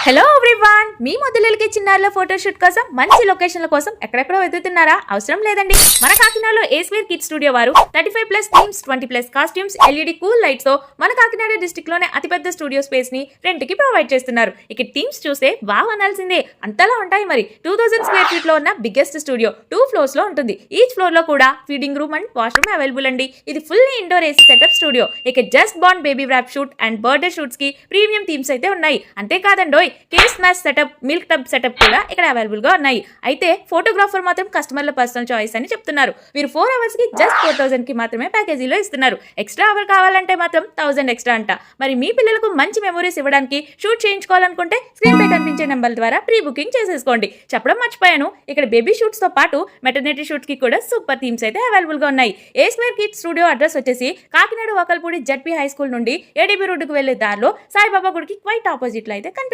Hello everyone, మీ మొదలకి చిన్నారుల photoshoot కోసం మంచి లొకేషన్ల కోసం ఎక్కడెక్కడో వెతుకుతున్నారా? అవసరం లేదండి. మన కాకినాడలో ఏ స్క్వేర్ కిడ్స్ స్టూడియో వారు 35+ themes, 20+ costumes, LED cool lights తో మన కాకినాడ డిస్ట్రిక్ట్ లోనే అతిపెద్ద స్టూడియో స్పేస్ ని రెంట్ కి ప్రొవైడ్ చేస్తున్నారు. ఇక థీమ్స్ చూస్తే వావ్ అనాల్సిందే, అంతలా ఉంటాయి. మరి 2000 స్క్వేర్ ఫీట్ లో ఉన్న బిగ్గెస్ట్ స్టూడియో 2 ఫ్లోర్స్ లో ఉంటుంది. ఈచ్ ఫ్లోర్ లో కూడా feeding room and washroom available అండి. ఇది fully indoor AC setup studio. ఇక just born baby wrap shoot and birthday shoots కి ప్రీమియం థీమ్స్ అయితే ఉన్నాయి. అంతేకాదండోయ్, cake smash setup, milk tub setup కూడా ఇక్కడ అవైలబుల్ గా ఉన్నాయి. అయితే ఫోటోగ్రాఫర్ మాత్రం కస్టమర్ల పర్సనల్ చాయిస్ అని చెప్తున్నారు. వీరు 4 అవర్స్ కి జస్ట్ 4000 కి మాత్రమే ప్యాకేజీలో ఇస్తున్నారు. ఎక్స్ట్రా అవర్ కావాలంటే మాత్రం 1000 ఎక్స్ట్రా అంట. మరి మీ పిల్లలకు మంచి మెమరీస్ ఇవ్వడానికి షూట్ చేయించుకోవాలనుకుంటే స్క్రీన్ పై కనిపించే నెంబర్ ద్వారా ప్రీ బుకింగ్ చేసేసుకోండి. చెప్పడం మర్చిపోయాను, ఇక్కడ బేబీ షూట్స్ తో పాటు మెటర్నిటీ షూట్స్ కి కూడా సూపర్ థీమ్స్ అయితే అవైలబుల్ గా ఉన్నాయి. ఏ స్క్వేర్ కిడ్స్ స్టూడియో అడ్రస్ వచ్చేసి కాకినాడ వకల్పూడి జడ్పీ హై స్కూల్ నుండి ఏడీబీ రోడ్డుకు వెళ్లే దారిలో సాయిబాబా గుడికి క్వైట్ ఆపోజిట్ లో అయితే కనిపిస్తుంది.